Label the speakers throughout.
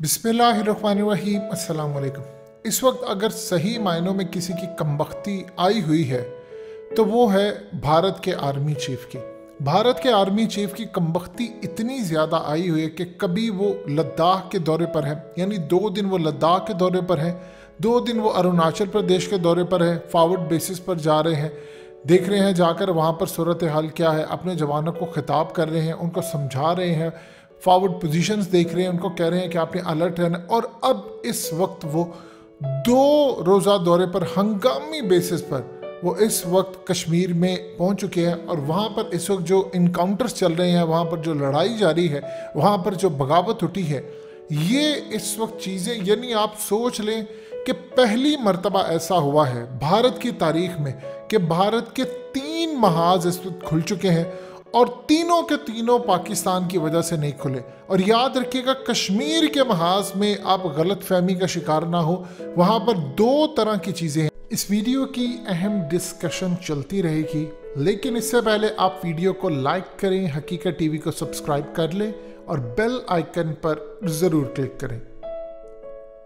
Speaker 1: बिस्मिल्लाहिर्रहमानिर्रहीम, अस्सलाम वालेकुम। इस वक्त अगर सही मायनों में किसी की कमबख्ती आई हुई है तो वो है भारत के आर्मी चीफ की। भारत के आर्मी चीफ की कमबख्ती इतनी ज़्यादा आई हुई है कि कभी वो लद्दाख के दौरे पर है, यानी 2 दिन वो लद्दाख के दौरे पर हैं, 2 दिन वो अरुणाचल प्रदेश के दौरे पर है, फॉरवर्ड बेसिस पर जा रहे हैं, देख रहे हैं जाकर वहाँ पर सूरत हाल क्या है, अपने जवानों को खिताब कर रहे हैं, उनको समझा रहे हैं, फॉरवर्ड पोजीशंस देख रहे हैं, उनको कह रहे हैं कि आपने अलर्ट रहना। और अब इस वक्त वो 2 रोज़ा दौरे पर हंगामी बेसिस पर वो इस वक्त कश्मीर में पहुंच चुके हैं और वहाँ पर इस वक्त जो इनकाउंटर्स चल रहे हैं, वहाँ पर जो लड़ाई जारी है, वहाँ पर जो बगावत उठी है, ये इस वक्त चीज़ें, यानी आप सोच लें कि पहली मर्तबा ऐसा हुआ है भारत की तारीख में कि भारत के 3 महाज इस वक्त खुल चुके हैं और तीनों के तीनों पाकिस्तान की वजह से नहीं खुले। और याद रखिएगा, कश्मीर के महाज में आप गलत फहमी का शिकार ना हो, वहाँ पर 2 तरह की चीज़ें हैं। इस वीडियो की अहम डिस्कशन चलती रहेगी, लेकिन इससे पहले आप वीडियो को लाइक करें, हकीकत टीवी को सब्सक्राइब कर लें और बेल आइकन पर ज़रूर क्लिक करें।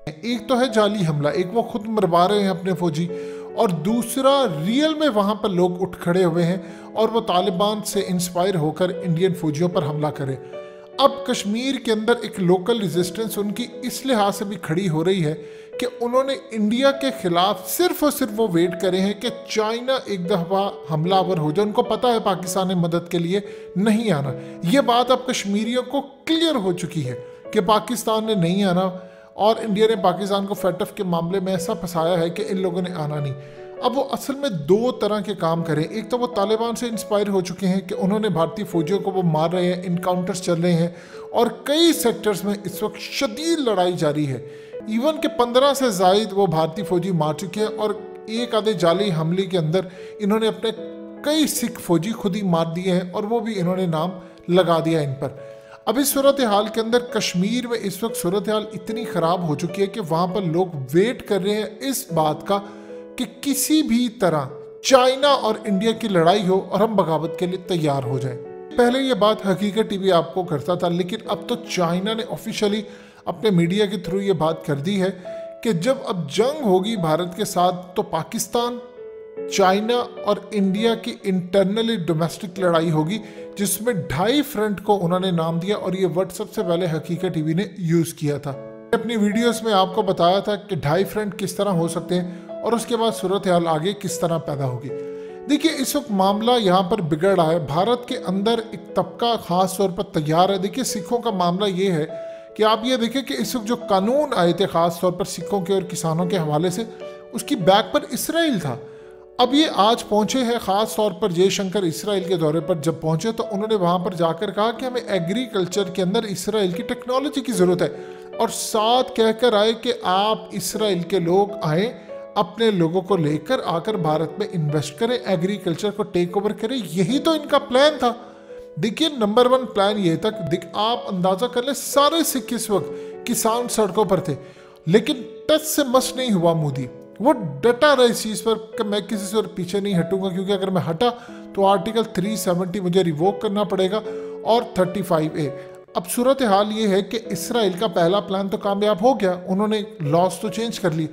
Speaker 1: एक तो है जाली हमला, एक वो खुद मरवा रहे हैं अपने फौजी, और दूसरा रियल में वहाँ पर लोग उठ खड़े हुए हैं और वो तालिबान से इंस्पायर होकर इंडियन फौजियों पर हमला करें। अब कश्मीर के अंदर एक लोकल रेजिस्टेंस उनकी इस लिहाज से भी खड़ी हो रही है कि उन्होंने इंडिया के खिलाफ सिर्फ और सिर्फ वो वेट करे हैं कि चाइना एक दफ़ा हमलावर हो जाए। उनको पता है पाकिस्तान ने मदद के लिए नहीं आना। ये बात अब कश्मीरियों को क्लियर हो चुकी है कि पाकिस्तान ने नहीं आना और इंडिया ने पाकिस्तान को फैटफ के मामले में ऐसा फंसाया है कि इन लोगों ने आना नहीं। अब वो असल में 2 तरह के काम करें। एक तो वो तालिबान से इंस्पायर हो चुके हैं कि उन्होंने भारतीय फौजियों को वो मार रहे हैं, इनकाउंटर्स चल रहे हैं और कई सेक्टर्स में इस वक्त शदीद लड़ाई जारी है। इवन के 15 से ज़ायद वो भारतीय फौजी मार चुके हैं और एक आधे जाली हमले के अंदर इन्होंने अपने कई सिख फौजी खुद ही मार दिए हैं और वो भी इन्होंने नाम लगा दिया इन पर। अब इस सूरत हाल के अंदर कश्मीर में इस वक्त सूरत हाल इतनी ख़राब हो चुकी है कि वहाँ पर लोग वेट कर रहे हैं इस बात का कि किसी भी तरह चाइना और इंडिया की लड़ाई हो और हम बगावत के लिए तैयार हो जाएं। पहले ये बात हकीकत टीवी आपको करता था, लेकिन अब तो चाइना ने ऑफिशियली अपने मीडिया के थ्रू ये बात कर दी है कि जब अब जंग होगी भारत के साथ तो पाकिस्तान, चाइना और इंडिया की इंटरनली डोमेस्टिक लड़ाई होगी, जिसमें 2.5 फ्रंट को उन्होंने नाम दिया और ये वर्ड सबसे पहले हकीकत टीवी ने यूज़ किया था। अपनी वीडियोस में आपको बताया था कि 2.5 फ्रंट किस तरह हो सकते हैं और उसके बाद सूरत हाल आगे किस तरह पैदा होगी। देखिए, इस वक्त मामला यहाँ पर बिगड़ रहा है। भारत के अंदर एक तबका ख़ास तौर पर तैयार है। देखिए, सिखों का मामला ये है कि आप ये देखें कि इस वक्त जो कानून आए थे ख़ास तौर पर सिखों के और किसानों के हवाले से, उसकी बैक पर इसराइल था। अब ये आज पहुंचे हैं, ख़ास तौर पर जयशंकर इसराइल के दौरे पर जब पहुंचे तो उन्होंने वहां पर जाकर कहा कि हमें एग्रीकल्चर के अंदर इसराइल की टेक्नोलॉजी की ज़रूरत है और साथ कहकर आए कि आप इसराइल के लोग आए, अपने लोगों को लेकर आकर भारत में इन्वेस्ट करें, एग्रीकल्चर को टेक ओवर करें। यही तो इनका प्लान था। देखिए, नंबर 1 प्लान ये था। आप अंदाज़ा कर लें, सारे सिख इस वक्त किसान सड़कों पर थे, लेकिन टच से मस नहीं हुआ मोदी। वो डटा रहा इस चीज़ पर कि मैं किसी से और पीछे नहीं हटूंगा, क्योंकि अगर मैं हटा तो आर्टिकल 370 मुझे रिवोक करना पड़ेगा और 35A। अब सूरत हाल ये है कि इसराइल का पहला प्लान तो कामयाब हो गया, उन्होंने लॉस तो चेंज कर ली।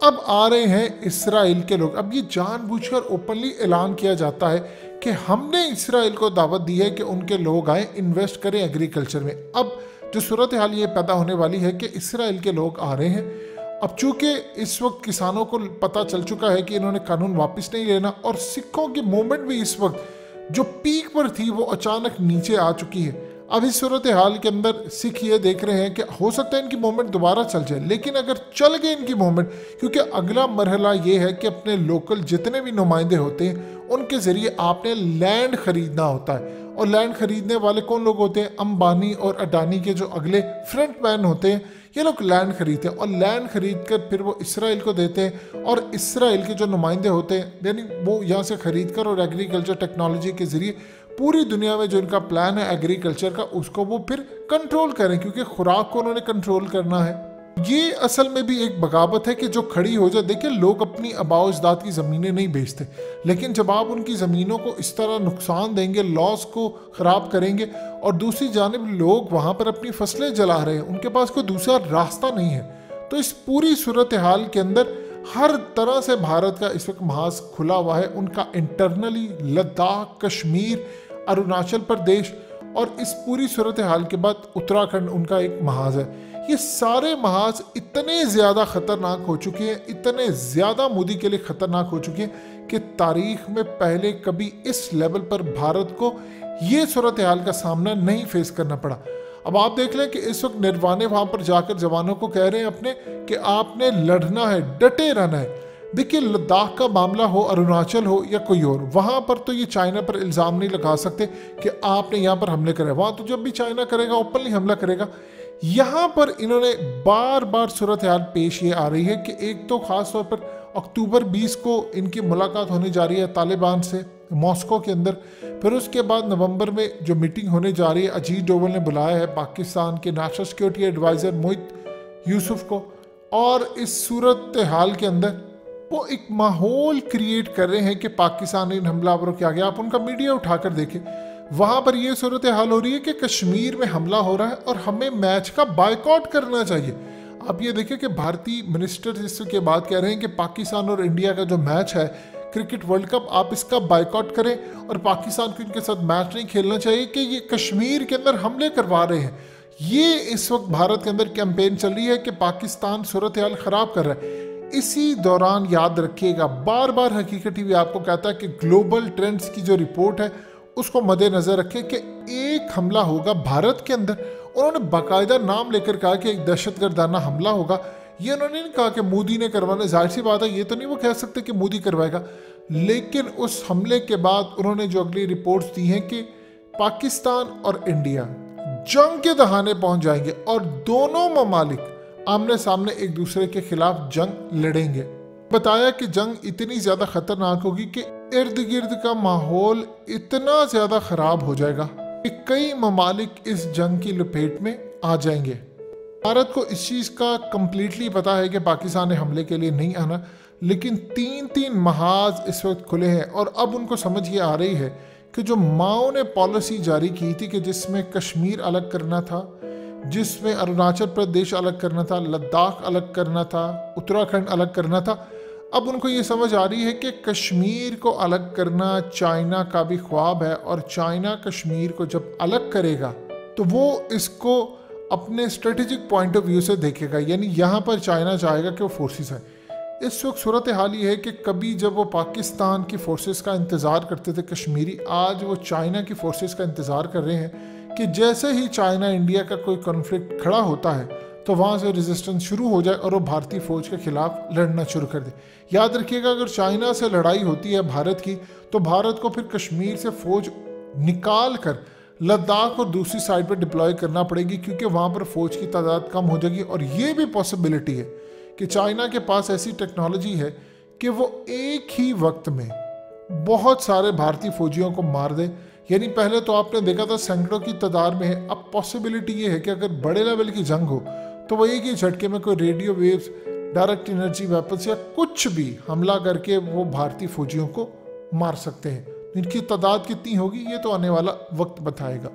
Speaker 1: अब आ रहे हैं इसराइल के लोग। अब ये जानबूझकर ओपनली ऐलान किया जाता है कि हमने इसराइल को दावत दी है कि उनके लोग आए, इन्वेस्ट करें एग्रीकल्चर में। अब जो सूरत हाल ये पैदा होने वाली है कि इसराइल के लोग आ रहे हैं। अब चूंकि इस वक्त किसानों को पता चल चुका है कि इन्होंने कानून वापस नहीं लेना और सिखों की मूवमेंट भी इस वक्त जो पीक पर थी वो अचानक नीचे आ चुकी है। अब इस सूरत हाल के अंदर सिख ये देख रहे हैं कि हो सकता है इनकी मूवमेंट दोबारा चल जाए, लेकिन अगर चल गए इनकी मूवमेंट, क्योंकि अगला मरहला ये है कि अपने लोकल जितने भी नुमाइंदे होते हैं उनके ज़रिए आपने लैंड ख़रीदना होता है। और लैंड ख़रीदने वाले कौन लोग होते हैं? अंबानी और अडानी के जो अगले फ्रंट मैन होते हैं, ये लोग लैंड खरीदते हैं और लैंड खरीद कर फिर वो इसराइल को देते हैं और इसराइल के जो नुमाइंदे होते हैं, यानी वो यहाँ से ख़रीद कर और एग्रीकल्चर टेक्नोलॉजी के ज़रिए पूरी दुनिया में जो इनका प्लान है एग्रीकल्चर का, उसको वो फिर कंट्रोल करें, क्योंकि खुराक को उन्होंने कंट्रोल करना है। ये असल में भी एक बगावत है कि जो खड़ी हो जाए। देखिए, लोग अपनी आबाओ अजदाद की ज़मीनें नहीं बेचते, लेकिन जब आप उनकी ज़मीनों को इस तरह नुकसान देंगे, लॉस को ख़राब करेंगे, और दूसरी जानिब लोग वहाँ पर अपनी फसलें जला रहे हैं, उनके पास कोई दूसरा रास्ता नहीं है, तो इस पूरी सूरत हाल के अंदर हर तरह से भारत का इस वक्त महाज खुला हुआ है। उनका इंटरनली लद्दाख, कश्मीर, अरुणाचल प्रदेश और इस पूरी सूरत हाल के बाद उत्तराखंड उनका एक महाज है। ये सारे महाज इतने ज़्यादा ख़तरनाक हो चुके हैं, इतने ज़्यादा मोदी के लिए ख़तरनाक हो चुके हैं कि तारीख में पहले कभी इस लेवल पर भारत को ये सूरत हाल का सामना नहीं फेस करना पड़ा। अब आप देख लें कि इस वक्त निर्वाणे वहाँ पर जाकर जवानों को कह रहे हैं अपने कि आपने लड़ना है, डटे रहना है। देखिए, लद्दाख का मामला हो, अरुणाचल हो या कोई और, वहाँ पर तो ये चाइना पर इल्ज़ाम नहीं लगा सकते कि आपने यहाँ पर हमले करे। वहाँ तो जब भी चाइना करेगा ओपनली हमला करेगा। यहाँ पर इन्होंने बार बार सूरत हाल पेश ये आ रही है कि एक तो ख़ास तौर पर अक्टूबर 20 को इनकी मुलाकात होने जा रही है तालिबान से मॉस्को के अंदर, फिर उसके बाद नवंबर में जो मीटिंग होने जा रही है, अजीत डोवल ने बुलाया है पाकिस्तान के नेशनल सिक्योरिटी एडवाइज़र मोहित यूसुफ को, और इस सूरत हाल के अंदर वो एक माहौल क्रिएट कर रहे हैं कि पाकिस्तान इन हमलावरों के आगे, आप उनका मीडिया उठाकर देखें, वहाँ पर ये सूरत हाल हो रही है कि कश्मीर में हमला हो रहा है और हमें मैच का बायकॉट करना चाहिए। आप ये देखिए कि भारतीय मिनिस्टर इसके बाद कह रहे हैं कि पाकिस्तान और इंडिया का जो मैच है क्रिकेट वर्ल्ड कप, आप इसका बायकॉट करें और पाकिस्तान को इनके साथ मैच नहीं खेलना चाहिए कि ये कश्मीर के अंदर हमले करवा रहे हैं। ये इस वक्त भारत के अंदर कैंपेन चल रही है कि पाकिस्तान सूरत हाल ख़राब कर रहा है। इसी दौरान याद रखिएगा, बार बार हकीकत टीवी आपको कहता है कि ग्लोबल ट्रेंड्स की जो रिपोर्ट है उसको मद्देनज़र रखें कि एक हमला होगा भारत के अंदर। उन्होंने बाकायदा नाम लेकर कहा कि एक दहशतगर्दाना हमला होगा। ये उन्होंने नहीं कहा कि मोदी ने करवाना, जाहिर सी बात है ये तो नहीं वो कह सकते कि मोदी करवाएगा, लेकिन उस हमले के बाद उन्होंने जो अगली रिपोर्ट्स दी हैं कि पाकिस्तान और इंडिया जंग के दहाने पहुंच जाएंगे और दोनों ममालिक आमने सामने एक दूसरे के खिलाफ जंग लड़ेंगे। बताया कि जंग इतनी ज़्यादा ख़तरनाक होगी कि इर्द गिर्द का माहौल इतना ज़्यादा ख़राब हो जाएगा कि कई ममालिक इस जंग की लपेट में आ जाएंगे। भारत को इस चीज़ का कम्प्लीटली पता है कि पाकिस्तान ने हमले के लिए नहीं आना, लेकिन 3-3 महाज इस वक्त खुले हैं और अब उनको समझ ये आ रही है कि जो माओ ने पॉलिसी जारी की थी कि जिसमें कश्मीर अलग करना था, जिसमें अरुणाचल प्रदेश अलग करना था, लद्दाख अलग करना था, उत्तराखंड अलग करना था, अब उनको ये समझ आ रही है कि कश्मीर को अलग करना चाइना का भी ख्वाब है और चाइना कश्मीर को जब अलग करेगा तो वो इसको अपने स्ट्रेटेजिक पॉइंट ऑफ व्यू से देखेगा। यानी यहाँ पर चाइना चाहेगा कि वो फोर्सेस हैं। इस वक्त सूरत हाल ये है कि कभी जब वो पाकिस्तान की फोर्सेस का इंतज़ार करते थे कश्मीरी, आज वो चाइना की फोर्सेस का इंतज़ार कर रहे हैं कि जैसे ही चाइना इंडिया का कोई कॉन्फ्लिक्ट खड़ा होता है तो वहाँ से रेजिस्टेंस शुरू हो जाए और वो भारतीय फ़ौज के खिलाफ लड़ना शुरू कर दे। याद रखिएगा, अगर चाइना से लड़ाई होती है भारत की तो भारत को फिर कश्मीर से फ़ौज निकाल कर लद्दाख और दूसरी साइड पर डिप्लॉय करना पड़ेगी, क्योंकि वहाँ पर फ़ौज की तादाद कम हो जाएगी। और ये भी पॉसिबिलिटी है कि चाइना के पास ऐसी टेक्नोलॉजी है कि वो एक ही वक्त में बहुत सारे भारतीय फौजियों को मार दे। यानी पहले तो आपने देखा था सैकड़ों की तादाद में है, अब पॉसिबिलिटी ये है कि अगर बड़े लेवल की जंग हो तो वो एक ही झटके में कोई radio waves, direct energy weapons या कुछ भी हमला करके वो भारतीय फौजियों को मार सकते हैं। इनकी तादाद कितनी होगी ये तो आने वाला वक्त बताएगा।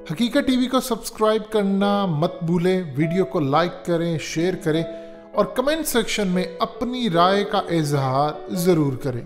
Speaker 1: हकीकत टीवी को सब्सक्राइब करना मत भूलें, वीडियो को लाइक करें, शेयर करें और कमेंट सेक्शन में अपनी राय का इजहार ज़रूर करें।